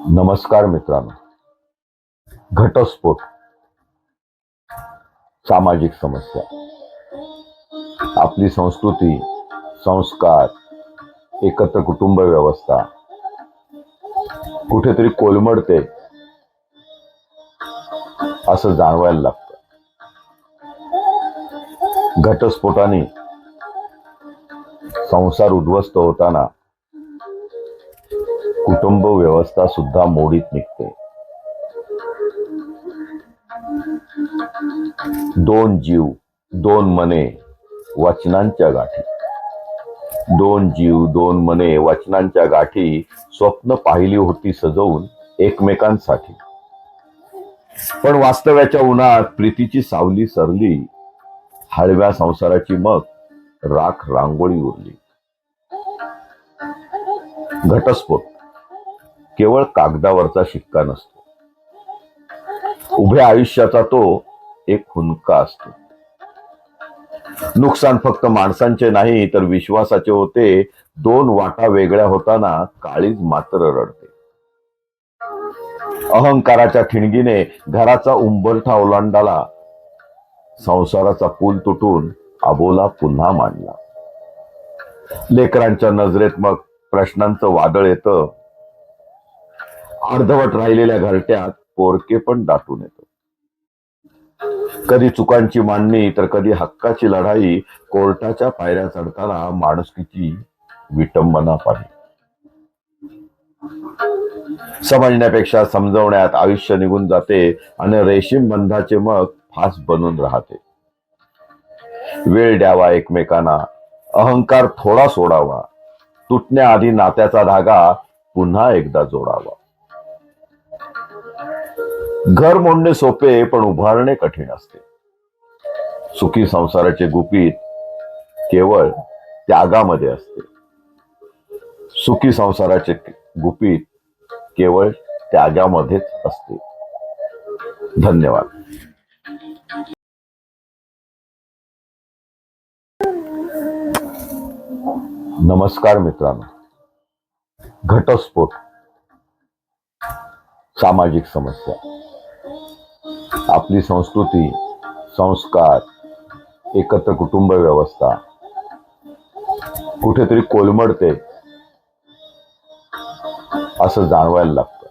नमस्कार मित्रांनो. घटस्फोट, सामाजिक समस्या, आपली संस्कृती, संस्कार, एकत्र कुटुंब व्यवस्था कुठेतरी कोलमडते असं जाणवायला लागतं. घटस्फोटाने संसार उद्ध्वस्त होताना कुटुंब व्यवस्था सुद्धा मोडीत निघते. दोन जीव, दोन मने, वचनांच्या गाठी. दोन जीव, दोन मने, वचनांच्या गाठी स्वप्न पाहिली होती सजवून एकमेकांसाठी. पण वास्तव्याच्या उन्हात प्रीतीची सावली सरली, हळव्या संसाराची मग राख रांगोळी उरली. घटस्फोट केवळ कागदावरचा शिक्का नसतो, उभ्या आयुष्याचा तो एक हुंदका असतो. नुकसान फक्त माणसांचे नाही तर विश्वासाचे होते. दोन वाटा वेगळ्या होताना काळीज मात्र रडते. अहंकाराच्या ठिणगीने घराचा उंबरठा ओलांडाला, संसाराचा पूल तुटून अबोला पुन्हा मांडला. लेकरांच्या नजरेत मग प्रश्नांचं वादळ येतं. अर्धवट राहिलेल्या घरट्यात पोरके पण दाटून येतं. कधी चुकांची मांडणी तर कधी हक्काची लढाई. कोर्टाच्या पायऱ्या चढताना माणुसकीची विटंबना पाहिली. समजण्यापेक्षा समजवण्यात आयुष्य निघून जाते आणि रेशीम बंधाचे मग फास बनून राहते. वेळ द्यावा एकमेकांना, अहंकार थोडा सोडावा, तुटण्याआधी नात्याचा धागा पुन्हा एकदा जोडावा. घर मोडणे सोपे पण उभारणे कठीण असते. सुखी संसाराचे गुपित केवळ त्यागामध्ये असते. सुखी संसाराचे गुपित केवळ त्यागामध्येच असते. धन्यवाद. नमस्कार मित्रांनो. घटस्फोट, सामाजिक समस्या, आपली संस्कृती, संस्कार, एकत्र कुटुंब व्यवस्था कुठेतरी कोलमडते असं जाणवायला लागतं.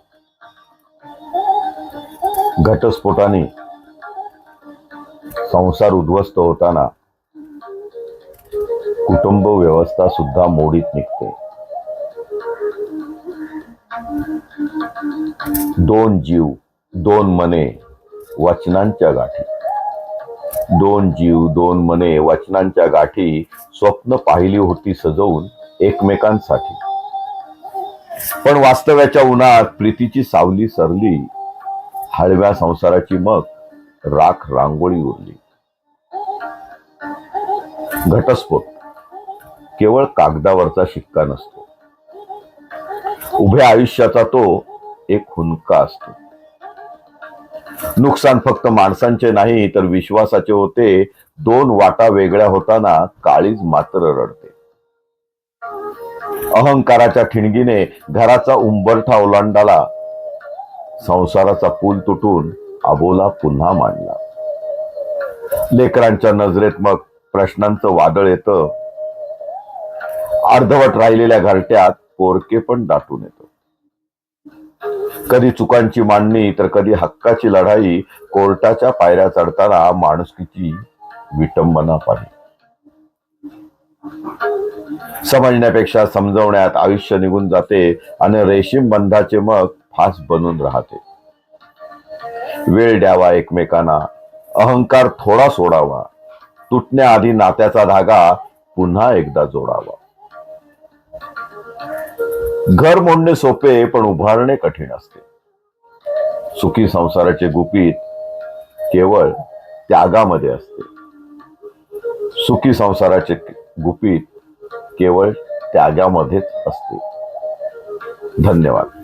घटस्फोटाने संसार उद्ध्वस्त होताना कुटुंब व्यवस्था सुद्धा मोडीत निघते. दोन जीव, दोन मने, वचनांच्या गाठी. दोन जीव, दोन मने, वचनांच्या गाठी स्वप्न पाहिली होती सजवून एकमेकांसाठी. पण वास्तव्याच्या उन्हात प्रीतीची सावली सरली, हळव्या संसाराची मग राख रांगोळी उरली. घटस्फोट केवळ कागदावरचा शिक्का नसतो, उभ्या आयुष्याचा तो एक हुंदका असतो. नुकसान फक्त माणसांचे नाही तर विश्वासाचे होते. दोन वाटा वेगळ्या होताना काळीज मात्र रडते. अहंकाराच्या ठिणगीने घराचा उंबरठा ओलांडाला, संसाराचा पूल तुटून अबोला पुन्हा मांडला. लेकरांच्या नजरेत मग प्रश्नांचं वादळ येतं. अर्धवट राहिलेल्या घरट्यात पोरके पण दाटून येतं. कधी चुकांची मांडणी तर कधी हक्काची लढाई. कोर्टाच्या पायऱ्या चढताना माणुसकीची विटंबना पाहिली. समजण्यापेक्षा समजवण्यात आयुष्य निघून जाते आणि रेशीम बंधाचे मग फास बनून राहते. वेळ द्यावा एकमेकांना, अहंकार थोडा सोडावा, तुटण्याआधी नात्याचा धागा पुन्हा एकदा जोडावा. घर मोडणे सोपे पण उभारणे कठीण असते. सुखी संसाराचे गुपित केवळ त्यागामध्ये असते. सुखी संसाराचे गुपित केवळ त्यागामध्येच असते. धन्यवाद.